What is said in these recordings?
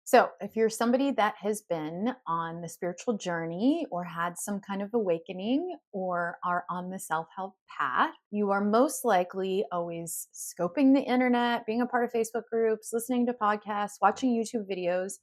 So, if you're somebody that has been on the spiritual journey or had some kind of awakening or are on the self help path, you are most likely always scoping the internet, being a part of Facebook groups, listening to podcasts, watching YouTube videos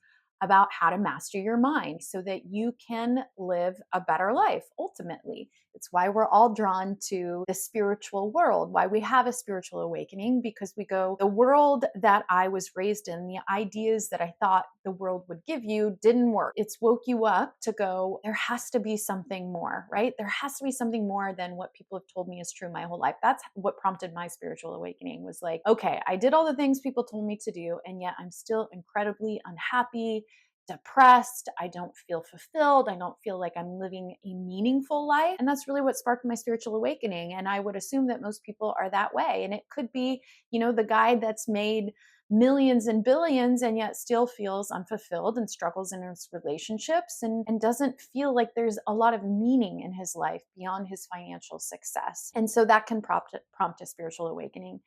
about how to master your mind so that you can live a better life ultimately. It's why we're all drawn to the spiritual world, why we have a spiritual awakening, because we go, the world that I was raised in, the ideas that I thought the world would give you didn't work. It's woke you up to go, there has to be something more, right? There has to be something more than what people have told me is true my whole life. That's what prompted my spiritual awakening was like, okay, I did all the things people told me to do, and yet I'm still incredibly unhappy, depressed. I don't feel fulfilled. I don't feel like I'm living a meaningful life. And that's really what sparked my spiritual awakening. And I would assume that most people are that way. And it could be, the guy that's made millions and billions and yet still feels unfulfilled and struggles in his relationships and doesn't feel like there's a lot of meaning in his life beyond his financial success. And so that can prompt a spiritual awakening.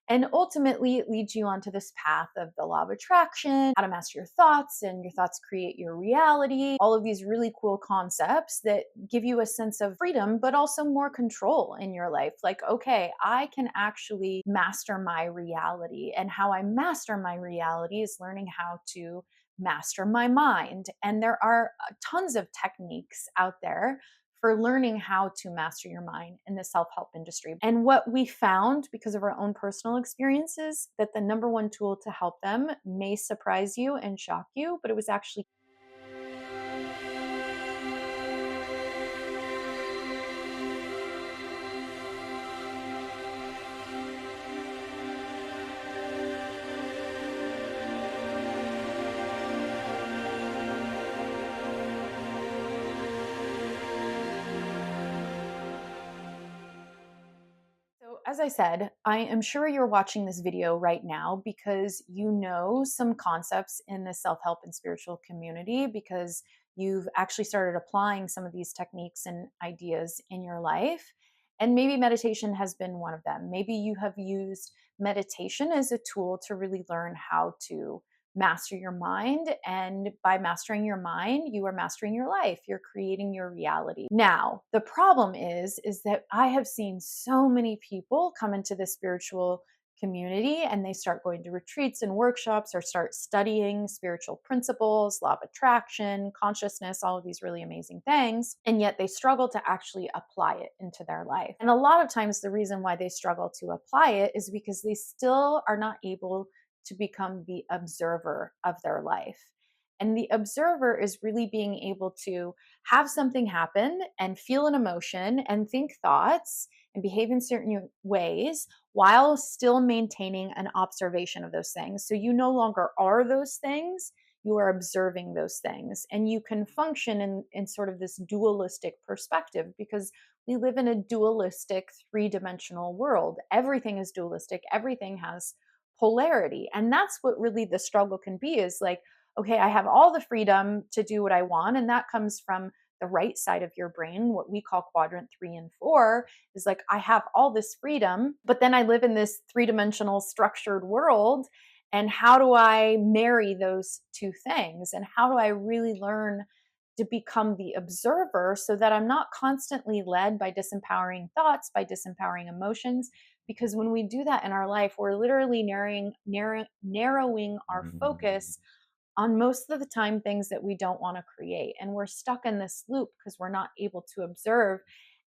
And ultimately, it leads you onto this path of the law of attraction, how to master your thoughts, and your thoughts create your reality. All of these really cool concepts that give you a sense of freedom, but also more control in your life. Like, okay, I can actually master my reality. And how I master my reality is learning how to master my mind. And there are tons of techniques out there for learning how to master your mind in the self-help industry. And what we found because of our own personal experiences, that the number one tool to help them may surprise you and shock you, but it was actually as I said, I am sure you're watching this video right now because you know some concepts in the self help and spiritual community, because you've actually started applying some of these techniques and ideas in your life. And maybe meditation has been one of them. Maybe you have used meditation as a tool to really learn how to master your mind. And by mastering your mind, you are mastering your life. You're creating your reality. Now, the problem is that I have seen so many people come into the spiritual community and they start going to retreats and workshops or start studying spiritual principles, law of attraction, consciousness, all of these really amazing things. And yet they struggle to actually apply it into their life. And a lot of times the reason why they struggle to apply it is because they still are not able to become the observer of their life. And the observer is really being able to have something happen and feel an emotion and think thoughts and behave in certain ways while still maintaining an observation of those things. So you no longer are those things, you are observing those things. And you can function in sort of this dualistic perspective, because we live in a dualistic, three-dimensional world. Everything is dualistic, everything has polarity. And that's what really the struggle can be, is like, okay, I have all the freedom to do what I want. And that comes from the right side of your brain, what we call quadrant 3 and 4, is like, I have all this freedom, but then I live in this three-dimensional structured world. And how do I marry those two things? And how do I really learn to become the observer so that I'm not constantly led by disempowering thoughts, by disempowering emotions? Because when we do that in our life, we're literally narrowing our focus on most of the time things that we don't want to create. And we're stuck in this loop because we're not able to observe.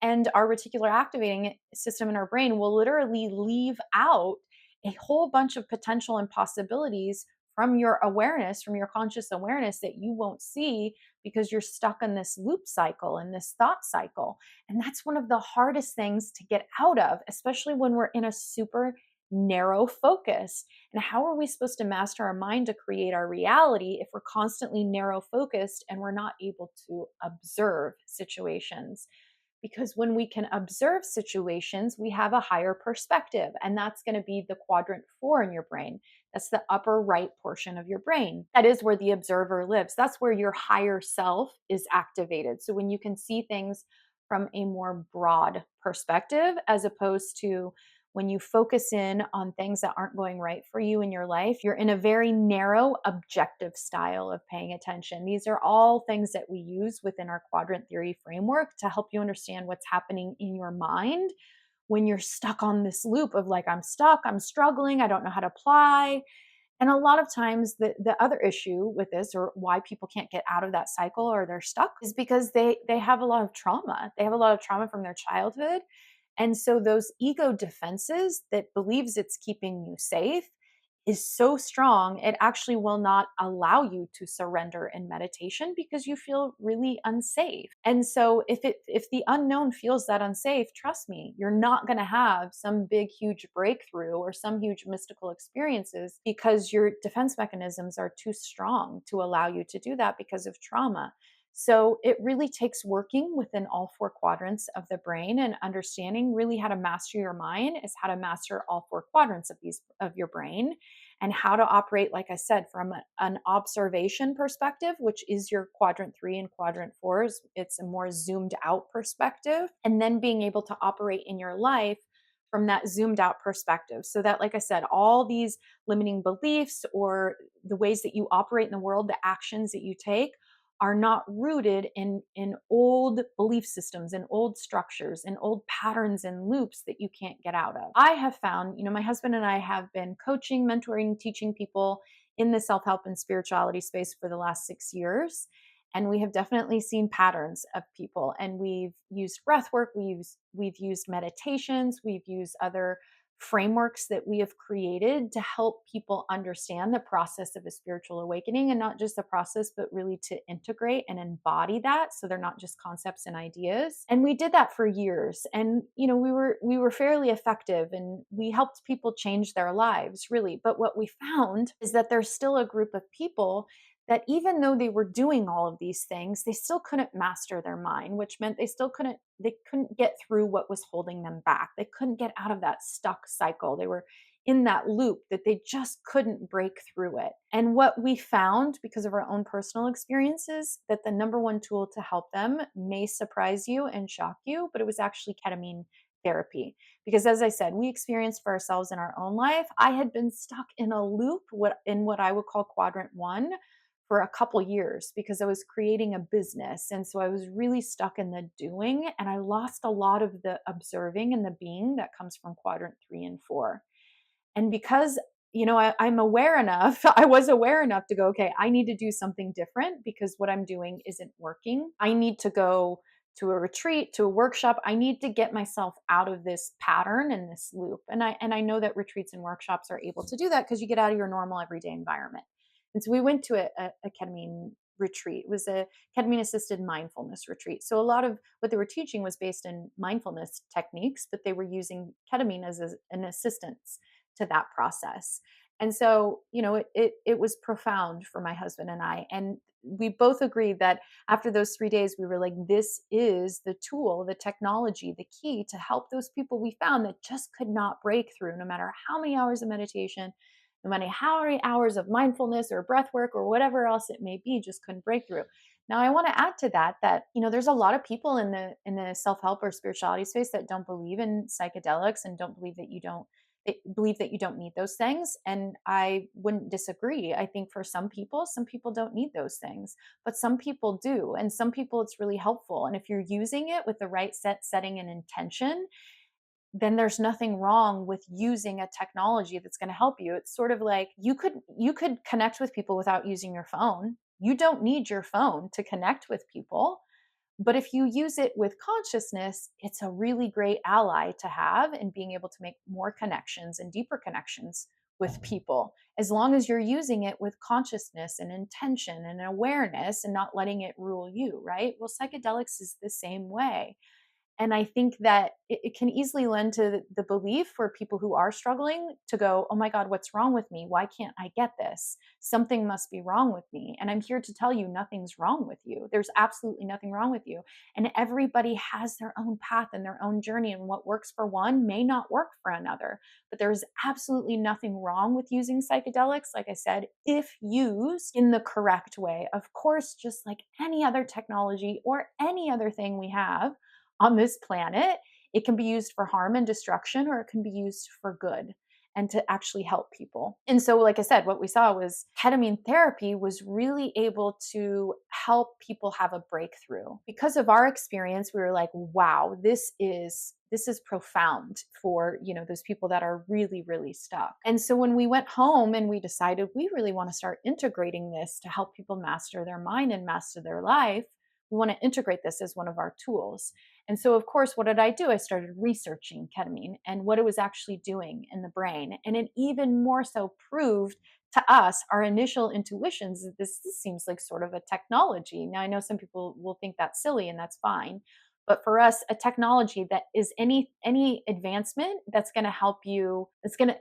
And our reticular activating system in our brain will literally leave out a whole bunch of potential and possibilities from your awareness, from your conscious awareness, that you won't see because you're stuck in this loop cycle and this thought cycle. And that's one of the hardest things to get out of, especially when we're in a super narrow focus. And how are we supposed to master our mind to create our reality if we're constantly narrow focused and we're not able to observe situations? Because when we can observe situations, we have a higher perspective. And that's going to be the quadrant 4 in your brain. That's the upper right portion of your brain. That is where the observer lives. That's where your higher self is activated. So when you can see things from a more broad perspective, as opposed to when you focus in on things that aren't going right for you in your life, you're in a very narrow, objective style of paying attention. These are all things that we use within our quadrant theory framework to help you understand what's happening in your mind when you're stuck on this loop of like, I'm stuck, I'm struggling, I don't know how to apply. And a lot of times the other issue with this, or why people can't get out of that cycle or they're stuck, is because they have a lot of trauma. They have a lot of trauma from their childhood. And so those ego defenses that believes it's keeping you safe is so strong, it actually will not allow you to surrender in meditation because you feel really unsafe. And so if the unknown feels that unsafe, trust me, you're not going to have some big huge breakthrough or some huge mystical experiences because your defense mechanisms are too strong to allow you to do that because of trauma. So it really takes working within all four quadrants of the brain, and understanding really how to master your mind is how to master all four quadrants of your brain, and how to operate, like I said, from an observation perspective, which is your quadrant 3 and quadrant 4. It's a more zoomed out perspective, and then being able to operate in your life from that zoomed out perspective. So that, like I said, all these limiting beliefs or the ways that you operate in the world, the actions that you take, are not rooted in old belief systems and old structures and old patterns and loops that you can't get out of. I have found, my husband and I have been coaching, mentoring, teaching people in the self-help and spirituality space for the last 6 years. And we have definitely seen patterns of people. And we've used breath work, we've used meditations, we've used other frameworks that we have created to help people understand the process of a spiritual awakening, and not just the process, but really to integrate and embody that, so they're not just concepts and ideas. And we did that for years, and we were fairly effective, and we helped people change their lives, really. But what we found is that there's still a group of people that, even though they were doing all of these things, they still couldn't master their mind, which meant they couldn't get through what was holding them back. They couldn't get out of that stuck cycle. They were in that loop that they just couldn't break through it. And what we found, because of our own personal experiences, that the number one tool to help them may surprise you and shock you, but it was actually ketamine therapy. Because, as I said, we experienced for ourselves in our own life. I had been stuck in a loop, in what I would call quadrant 1, for a couple years, because I was creating a business. And so I was really stuck in the doing, and I lost a lot of the observing and the being that comes from quadrant 3 and 4. And because, I'm aware enough, I was aware enough to go, okay, I need to do something different because what I'm doing isn't working. I need to go to a retreat, to a workshop. I need to get myself out of this pattern and this loop. And I know that retreats and workshops are able to do that because you get out of your normal everyday environment. And so we went to a ketamine retreat. It was a ketamine assisted mindfulness retreat. So a lot of what they were teaching was based in mindfulness techniques, but they were using ketamine as an assistance to that process. And so, it was profound for my husband and I. And we both agreed that after those 3 days, we were like, this is the tool, the technology, the key to help those people we found that just could not break through, no matter how many hours of meditation, no matter how many hours of mindfulness or breath work or whatever else it may be, just couldn't break through. Now, I want to add to that there's a lot of people in the self-help or spirituality space that don't believe in psychedelics and don't believe that you don't they believe that you don't need those things. And I wouldn't disagree. I think for some people don't need those things, but some people do. And some people it's really helpful. And if you're using it with the right setting and intention, then there's nothing wrong with using a technology that's going to help you. It's sort of like you could connect with people without using your phone. You don't need your phone to connect with people. But if you use it with consciousness, it's a really great ally to have in being able to make more connections and deeper connections with people, as long as you're using it with consciousness and intention and awareness and not letting it rule you, right? Well, psychedelics is the same way. And I think that it can easily lend to the belief for people who are struggling to go, oh my God, what's wrong with me? Why can't I get this? Something must be wrong with me. And I'm here to tell you nothing's wrong with you. There's absolutely nothing wrong with you. And everybody has their own path and their own journey. And what works for one may not work for another. But there's absolutely nothing wrong with using psychedelics, like I said, if used in the correct way. Of course, just like any other technology or any other thing we have on this planet, It can be used for harm and destruction, or it can be used for good and to actually help people. And so, like I said, what we saw was ketamine therapy was really able to help people have a breakthrough. Because of our experience, we were like, wow, this is profound for, those people that are really, really stuck. And so when we went home and we decided we really want to start integrating this to help people master their mind and master their life, we want to integrate this as one of our tools. And so, of course, what did I do? I started researching ketamine and what it was actually doing in the brain. And it even more so proved to us our initial intuitions that this seems like sort of a technology. Now, I know some people will think that's silly, and that's fine. But for us, a technology that is any advancement that's going to help you, that's going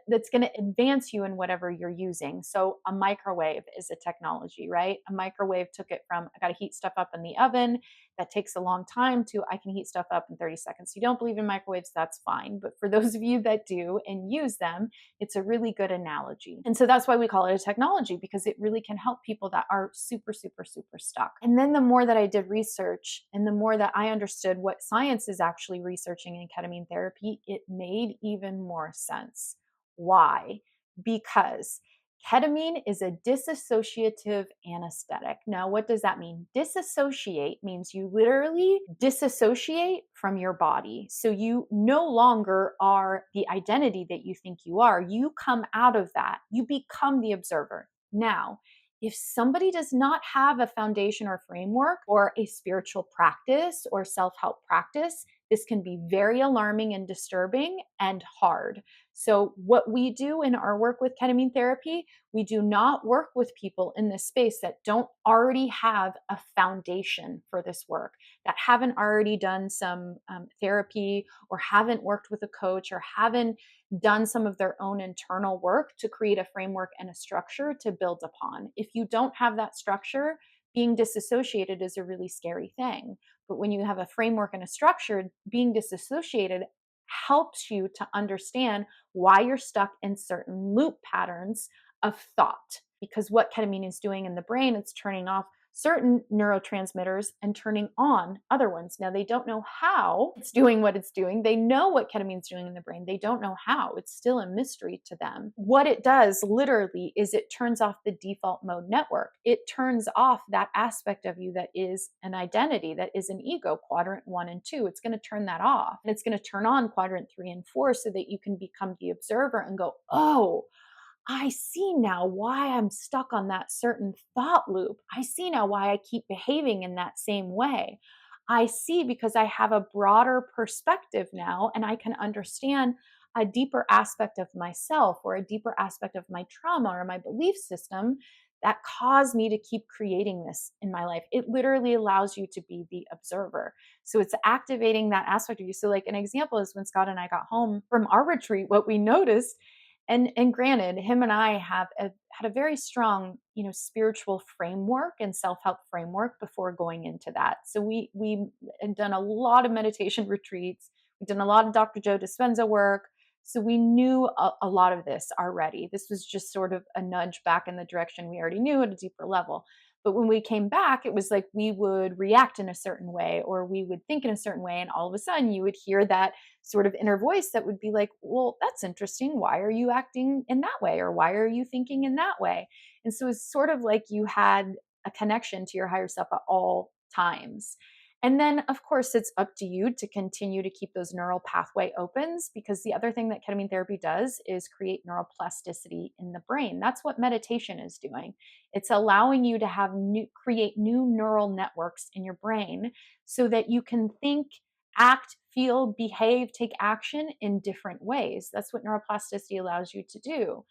to advance you in whatever you're using. So a microwave is a technology, right? A microwave took it from I got to heat stuff up in the oven, that takes a long time, to I can heat stuff up in 30 seconds. You don't believe in microwaves, that's fine. But for those of you that do and use them, it's a really good analogy. And so that's why we call it a technology, because it really can help people that are super, super, super stuck. And then the more that I did research and the more that I understood what science is actually researching in ketamine therapy, it made even more sense. Why? Because ketamine is a dissociative anesthetic. Now, what does that mean? Disassociate means you literally disassociate from your body. So you no longer are the identity that you think you are. You come out of that. You become the observer. Now, if somebody does not have a foundation or framework or a spiritual practice or self-help practice, this can be very alarming and disturbing and hard. So what we do in our work with ketamine therapy, we do not work with people in this space that don't already have a foundation for this work, that haven't already done some therapy, or haven't worked with a coach, or haven't done some of their own internal work to create a framework and a structure to build upon. If you don't have that structure, being disassociated is a really scary thing. But when you have a framework and a structure, being disassociated helps you to understand why you're stuck in certain loop patterns of thought. Because what ketamine is doing in the brain, it's turning off certain neurotransmitters and turning on other ones. Now, they don't know how it's doing what it's doing. They know what ketamine's doing in the brain. They don't know how. It's still a mystery to them. What it does literally is it turns off the default mode network. It turns off that aspect of you that is an identity, that is an ego, quadrant 1 and 2. It's going to turn that off. And it's going to turn on quadrant 3 and 4 so that you can become the observer and go, oh, I see now why I'm stuck on that certain thought loop. I see now why I keep behaving in that same way. I see because I have a broader perspective now, and I can understand a deeper aspect of myself, or a deeper aspect of my trauma or my belief system that caused me to keep creating this in my life. It literally allows you to be the observer. So it's activating that aspect of you. So, like, an example is when Scott and I got home from our retreat, what we noticed, and granted, him and I had a very strong, spiritual framework and self-help framework before going into that. So we had done a lot of meditation retreats. We've done a lot of Dr. Joe Dispenza work. So we knew a lot of this already. This was just sort of a nudge back in the direction we already knew at a deeper level. But when we came back, it was like we would react in a certain way, or we would think in a certain way. And all of a sudden you would hear that sort of inner voice that would be like, well, that's interesting. Why are you acting in that way? Or why are you thinking in that way? And so it's sort of like you had a connection to your higher self at all times. And then, of course, it's up to you to continue to keep those neural pathway opens, because the other thing that ketamine therapy does is create neuroplasticity in the brain. That's what meditation is doing. It's allowing you to create new neural networks in your brain so that you can think, act, feel, behave, take action in different ways. That's what neuroplasticity allows you to do.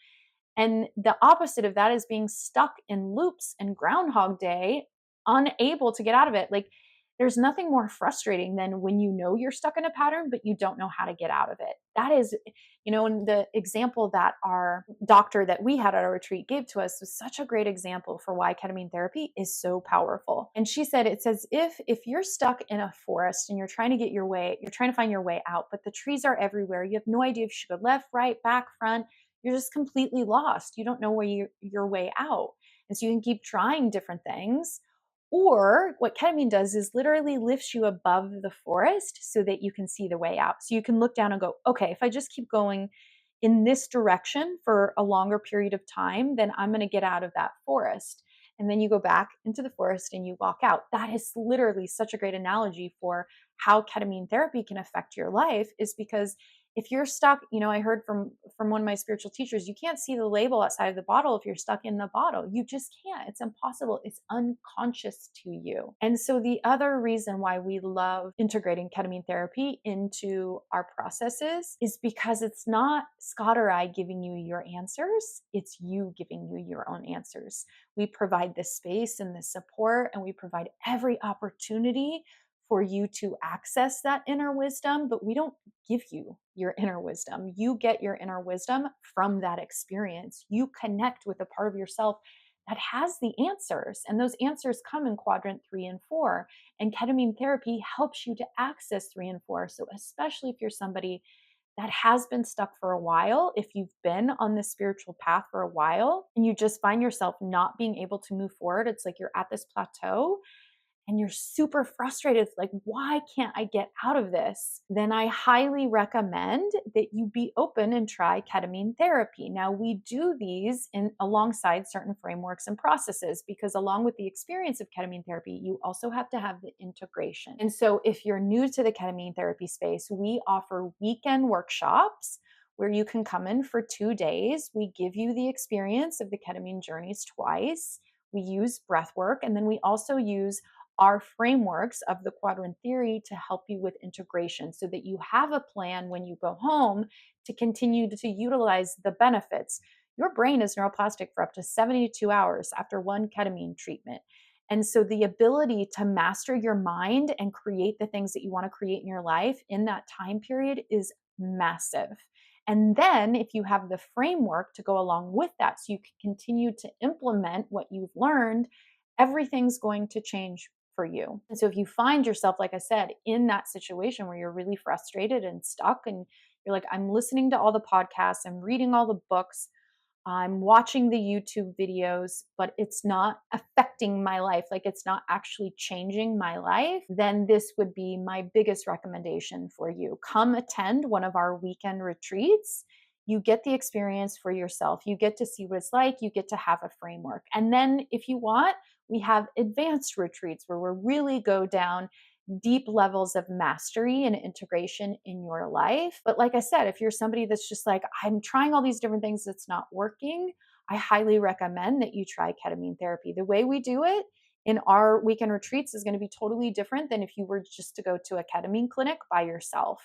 And the opposite of that is being stuck in loops and Groundhog Day, unable to get out of it. Like, there's nothing more frustrating than when you know you're stuck in a pattern, but you don't know how to get out of it. That is, and the example that our doctor that we had at our retreat gave to us was such a great example for why ketamine therapy is so powerful. And she said, it's as if you're stuck in a forest and you're trying to find your way out, but the trees are everywhere. You have no idea if you should go left, right, back, front. You're just completely lost. You don't know where your way out. And so you can keep trying different things, Or what ketamine does is literally lifts you above the forest so that you can see the way out. So you can look down and go, okay, if I just keep going in this direction for a longer period of time, then I'm going to get out of that forest. And then you go back into the forest and you walk out. That is literally such a great analogy for how ketamine therapy can affect your life, is because if you're stuck, I heard from one of my spiritual teachers, you can't see the label outside of the bottle if you're stuck in the bottle. You just can't. It's impossible. It's unconscious to you. And so the other reason why we love integrating ketamine therapy into our processes is because it's not Scott or I giving you your answers, it's you giving you your own answers. We provide the space and the support, and we provide every opportunity for you to access that inner wisdom, but we don't give you your inner wisdom. You get your inner wisdom from that experience. You connect with a part of yourself that has the answers, and those answers come in quadrant 3 and 4. And ketamine therapy helps you to access 3 and 4. So, especially if you're somebody that has been stuck for a while, if you've been on this spiritual path for a while and you just find yourself not being able to move forward, it's like you're at this plateau and you're super frustrated, like, why can't I get out of this? Then I highly recommend that you be open and try ketamine therapy. Now, we do these in alongside certain frameworks and processes, because along with the experience of ketamine therapy, you also have to have the integration. And so if you're new to the ketamine therapy space, we offer weekend workshops where you can come in for 2 days. We give you the experience of the ketamine journeys twice. We use breath work, and then we also use our frameworks of the quadrant theory to help you with integration, so that you have a plan when you go home to continue to utilize the benefits. Your brain is neuroplastic for up to 72 hours after one ketamine treatment. And so the ability to master your mind and create the things that you want to create in your life in that time period is massive. And then if you have the framework to go along with that, so you can continue to implement what you've learned, everything's going to change for you. And so if you find yourself, like I said, in that situation where you're really frustrated and stuck, and you're like, I'm listening to all the podcasts, I'm reading all the books, I'm watching the YouTube videos, but it's not affecting my life, like it's not actually changing my life, then this would be my biggest recommendation for you. Come attend one of our weekend retreats. You get the experience for yourself. You get to see what it's like. You get to have a framework. And then if you want, we have advanced retreats where we really go down deep levels of mastery and integration in your life. But like I said, if you're somebody that's just like, I'm trying all these different things that's not working, I highly recommend that you try ketamine therapy. The way we do it in our weekend retreats is going to be totally different than if you were just to go to a ketamine clinic by yourself.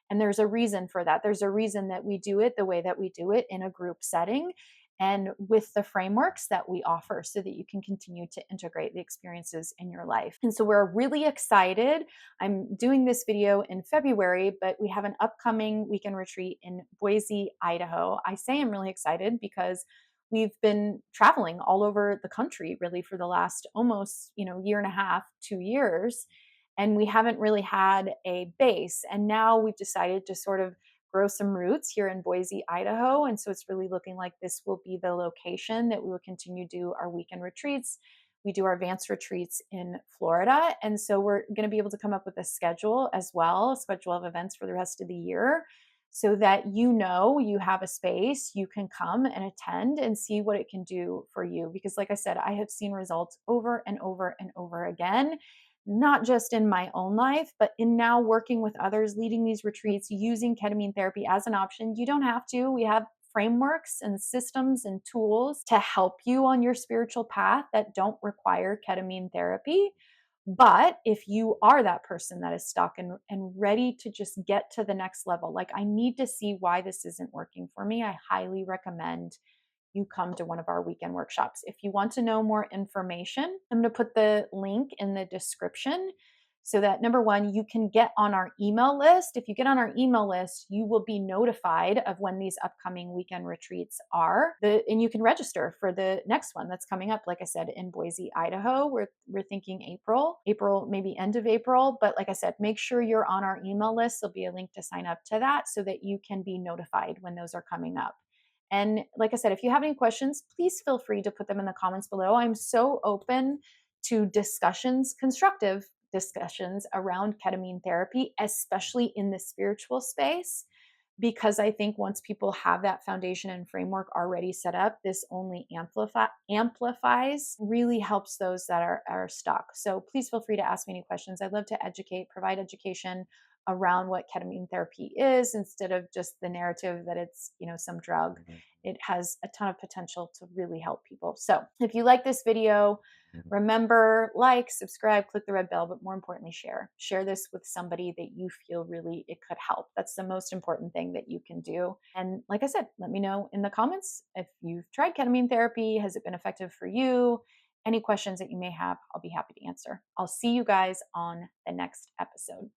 And there's a reason for that. There's a reason that we do it the way that we do it in a group setting and with the frameworks that we offer, so that you can continue to integrate the experiences in your life. And so we're really excited. I'm doing this video in February, but we have an upcoming weekend retreat in Boise, Idaho. I say I'm really excited because we've been traveling all over the country really for the last almost, year and a half, 2 years. And we haven't really had a base. And now we've decided to sort of grow some roots here in Boise, Idaho. And so it's really looking like this will be the location that we will continue to do our weekend retreats. We do our advanced retreats in Florida. And so we're going to be able to come up with a schedule as well, a schedule of events for the rest of the year, so that you have a space, you can come and attend and see what it can do for you. Because like I said, I have seen results over and over and over again, not just in my own life, but in now working with others, leading these retreats, using ketamine therapy as an option. You don't have to. We have frameworks and systems and tools to help you on your spiritual path that don't require ketamine therapy. But if you are that person that is stuck and ready to just get to the next level, like, I need to see why this isn't working for me, I highly recommend you come to one of our weekend workshops. If you want to know more information, I'm going to put the link in the description, so that number one, you can get on our email list. If you get on our email list, you will be notified of when these upcoming weekend retreats are. And you can register for the next one that's coming up, like I said, in Boise, Idaho. We're thinking April, maybe end of April. But like I said, make sure you're on our email list. There'll be a link to sign up to that so that you can be notified when those are coming up. And like I said, if you have any questions, please feel free to put them in the comments below. I'm so open to discussions, constructive discussions around ketamine therapy, especially in the spiritual space, because I think once people have that foundation and framework already set up, this only amplifies, really helps those that are stuck. So please feel free to ask me any questions. I'd love to educate, provide education around what ketamine therapy is, instead of just the narrative that it's, some drug. It has a ton of potential to really help people. So if you like this video, remember, like, subscribe, click the red bell, but more importantly, share this with somebody that you feel really it could help. That's the most important thing that you can do. And like I said, let me know in the comments if you've tried ketamine therapy. Has it been effective for you? Any questions that you may have, I'll be happy to answer. I'll see you guys on the next episode.